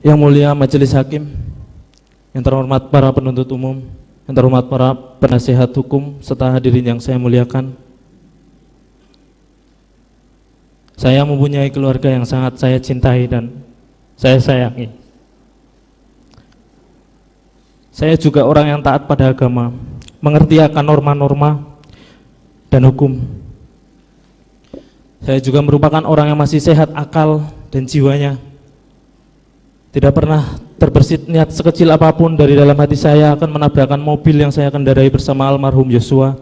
Yang mulia Majelis Hakim, yang terhormat para penuntut umum, yang terhormat para penasihat hukum, serta hadirin yang saya muliakan. Saya mempunyai keluarga yang sangat saya cintai dan saya sayangi. Saya juga orang yang taat pada agama, mengerti akan norma-norma dan hukum. Saya juga merupakan orang yang masih sehat akal dan jiwanya. Tidak pernah terbersit niat sekecil apapun dari dalam hati saya akan menabrakkan mobil yang saya kendarai bersama almarhum Yosua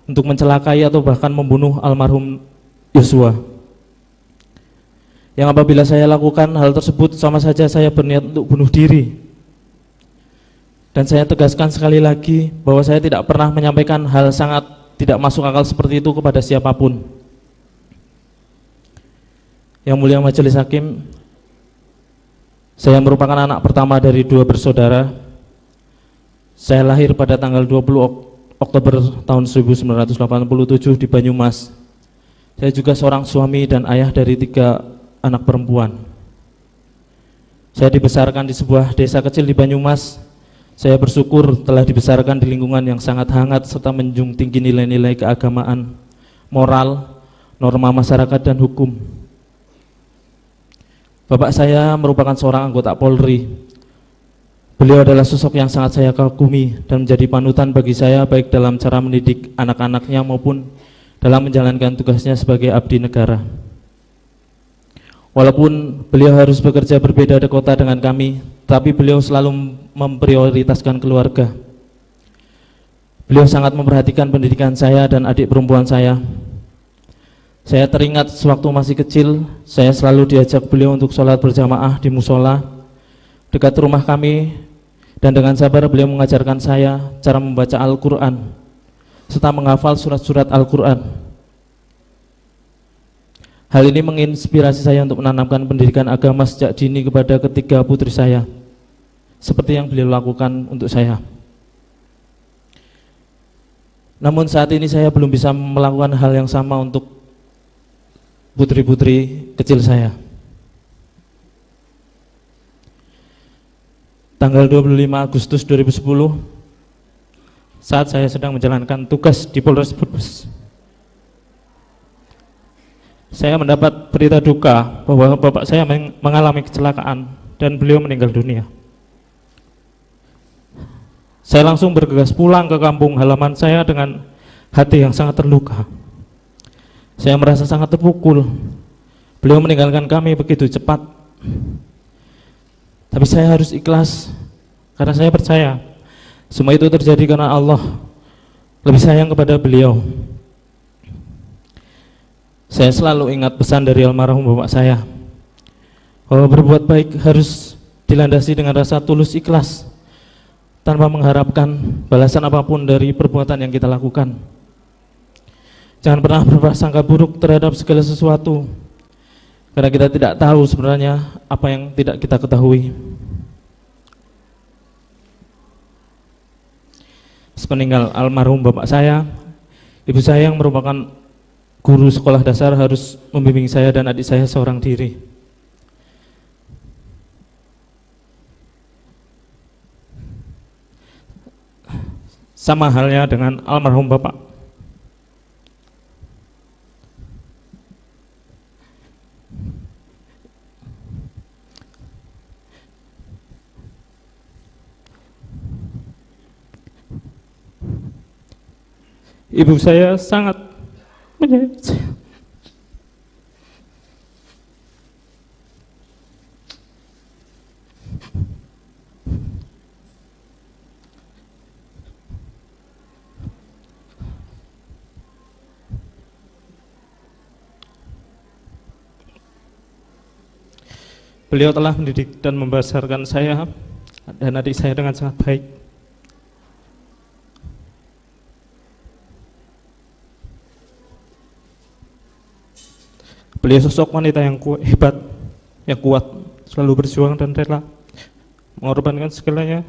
untuk mencelakai atau bahkan membunuh almarhum Yosua. Yang apabila saya lakukan hal tersebut sama saja saya berniat untuk bunuh diri. Dan saya tegaskan sekali lagi bahwa saya tidak pernah menyampaikan hal sangat tidak masuk akal seperti itu kepada siapapun. Yang mulia Majelis Hakim, saya merupakan anak pertama dari 2 bersaudara. Saya lahir pada tanggal 20 Oktober tahun 1987 di Banyumas. Saya juga seorang suami dan ayah dari 3 anak perempuan. Saya dibesarkan di sebuah desa kecil di Banyumas. Saya bersyukur telah dibesarkan di lingkungan yang sangat hangat serta menjunjung tinggi nilai-nilai keagamaan, moral, norma masyarakat dan hukum. Bapak saya merupakan seorang anggota Polri. Beliau adalah sosok yang sangat saya kagumi dan menjadi panutan bagi saya baik dalam cara mendidik anak-anaknya maupun dalam menjalankan tugasnya sebagai abdi negara. Walaupun beliau harus bekerja berbeda di kota dengan kami, tapi beliau selalu memprioritaskan keluarga. Beliau sangat memperhatikan pendidikan saya dan adik perempuan saya. Saya teringat sewaktu masih kecil, saya selalu diajak beliau untuk sholat berjamaah di musola dekat rumah kami, dan dengan sabar beliau mengajarkan saya cara membaca Al-Quran serta menghafal surat-surat Al-Quran. Hal ini menginspirasi saya untuk menanamkan pendidikan agama sejak dini kepada ketiga putri saya, seperti yang beliau lakukan untuk saya. Namun saat ini saya belum bisa melakukan hal yang sama untuk putri-putri kecil saya. Tanggal 25 Agustus 2010, saat saya sedang menjalankan tugas di Polres Brebes, saya mendapat berita duka bahwa bapak saya mengalami kecelakaan dan beliau meninggal dunia. Saya langsung bergegas pulang ke kampung halaman saya dengan hati yang sangat terluka. Saya merasa sangat terpukul. Beliau meninggalkan kami begitu cepat. Tapi saya harus ikhlas karena saya percaya semua itu terjadi karena Allah lebih sayang kepada beliau. Saya selalu ingat pesan dari almarhum bapak saya bahwa berbuat baik harus dilandasi dengan rasa tulus ikhlas tanpa mengharapkan balasan apapun dari perbuatan yang kita lakukan. Jangan pernah berprasangka buruk terhadap segala sesuatu, karena kita tidak tahu sebenarnya apa yang tidak kita ketahui. Sepeninggal almarhum bapak saya, ibu saya yang merupakan guru sekolah dasar harus membimbing saya dan adik saya seorang diri. Sama halnya dengan almarhum bapak. Ibu saya sangat menyayangi saya. Beliau telah mendidik dan membesarkan saya dan adik saya dengan sangat baik. Beliau sosok wanita yang hebat, yang kuat, selalu berjuang dan rela mengorbankan segalanya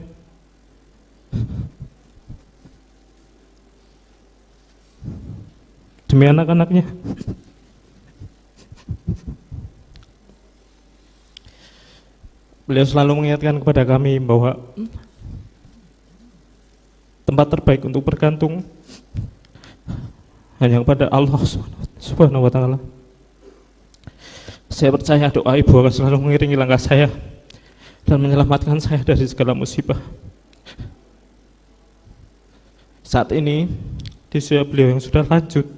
demi anak-anaknya. Beliau selalu mengingatkan kepada kami bahwa tempat terbaik untuk bergantung hanya kepada Allah Subhanahu wa Ta'ala. Saya percaya doa ibu akan selalu mengiringi langkah saya dan menyelamatkan saya dari segala musibah. Saat ini di usia beliau yang sudah lanjut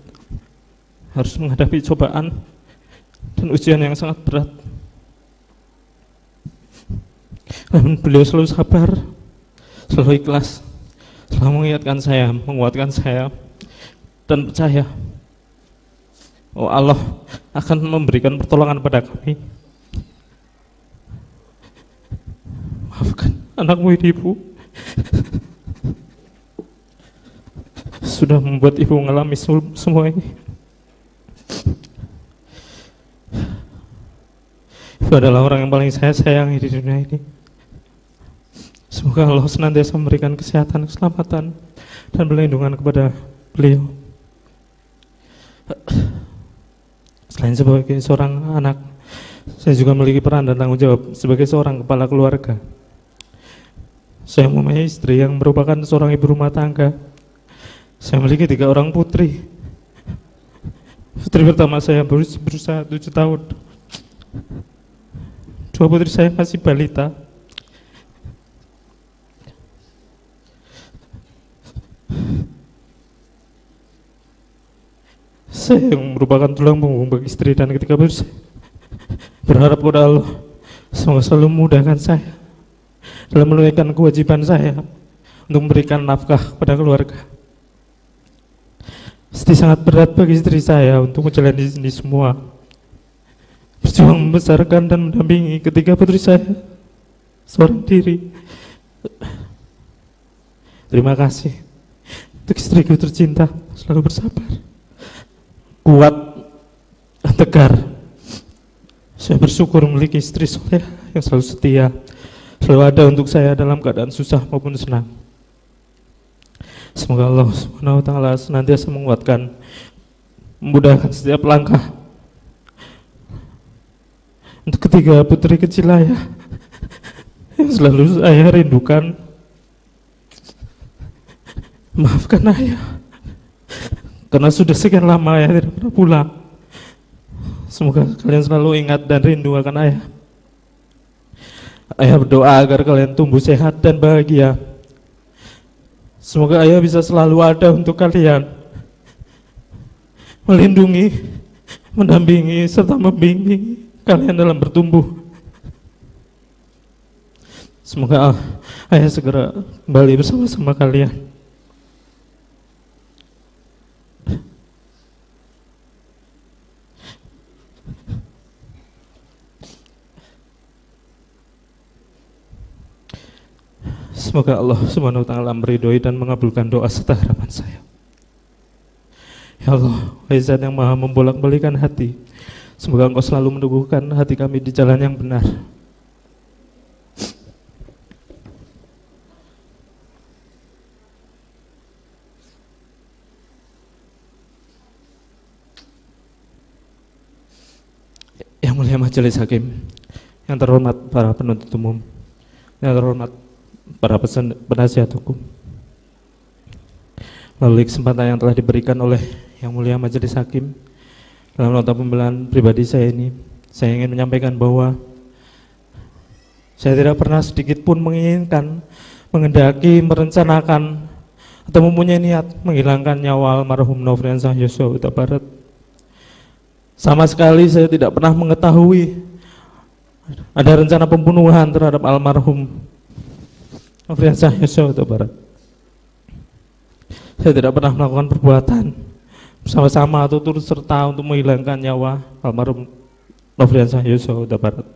harus menghadapi cobaan dan ujian yang sangat berat. Namun beliau selalu sabar, selalu ikhlas, selalu mengingatkan saya, menguatkan saya, dan percaya oh Allah akan memberikan pertolongan pada kami. Maafkan anakmu ini, Ibu. Sudah membuat Ibu mengalami semua ini. Ibu adalah orang yang paling saya sayangi di dunia ini. Semoga Allah senantiasa memberikan kesehatan, keselamatan, dan perlindungan kepada beliau. Selain sebagai seorang anak, saya juga memiliki peran dan tanggung jawab sebagai seorang kepala keluarga. Saya mempunyai istri yang merupakan seorang ibu rumah tangga. Saya memiliki 3 orang putri. Putri pertama saya berusia 7 tahun. 2 putri saya masih balita. Saya yang merupakan tulang punggung bagi istri dan ketika berharap kepada Allah semoga selalu memudahkan saya dalam menunaikan kewajiban saya untuk memberikan nafkah kepada keluarga. Pasti sangat berat bagi istri saya untuk menjalani ini semua, berjuang membesarkan dan mendampingi ketiga putri saya seorang diri. Terima kasih untuk istriku tercinta, selalu bersabar, kuat, tegar. Saya bersyukur memiliki istri soleh yang selalu setia, selalu ada untuk saya dalam keadaan susah maupun senang. Semoga Allah Subhanahu wa Ta'ala senantiasa menguatkan, memudahkan setiap langkah untuk ketiga putri kecil ayah yang selalu ayah rindukan. Maafkan ayah karena sudah sekian lama ayah tidak pernah pulang. Semoga kalian selalu ingat dan rindu akan ayah. Ayah berdoa agar kalian tumbuh sehat dan bahagia. Semoga ayah bisa selalu ada untuk kalian, melindungi, mendampingi, serta membimbing kalian dalam bertumbuh. Semoga ayah segera kembali bersama-sama kalian. Semoga Allah Subhanahu wa Ta'ala meridhoi dan mengabulkan doa serta harapan saya. Ya Allah, wahai Zat yang Maha membolak-balikan hati, semoga Engkau selalu meneguhkan hati kami di jalan yang benar. Yang mulia Majelis Hakim, yang terhormat para penuntut umum, yang terhormat para penasihat hukum, melalui kesempatan yang telah diberikan oleh Yang Mulia Majelis Hakim dalam nota pembelaan pribadi saya ini, saya ingin menyampaikan bahwa saya tidak pernah sedikit pun menginginkan, menghendaki, merencanakan atau mempunyai niat menghilangkan nyawa almarhum Nofriansah Yosua Huta Barat. Sama sekali saya tidak pernah mengetahui ada rencana pembunuhan terhadap almarhum Nofriansah Yosua Huta Barat. Saya tidak pernah melakukan perbuatan bersama-sama atau turut serta untuk menghilangkan nyawa almarhum Nofriansah Yosua Huta Barat.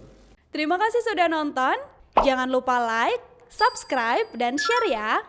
Terima kasih sudah nonton. Jangan lupa like, subscribe, dan share ya.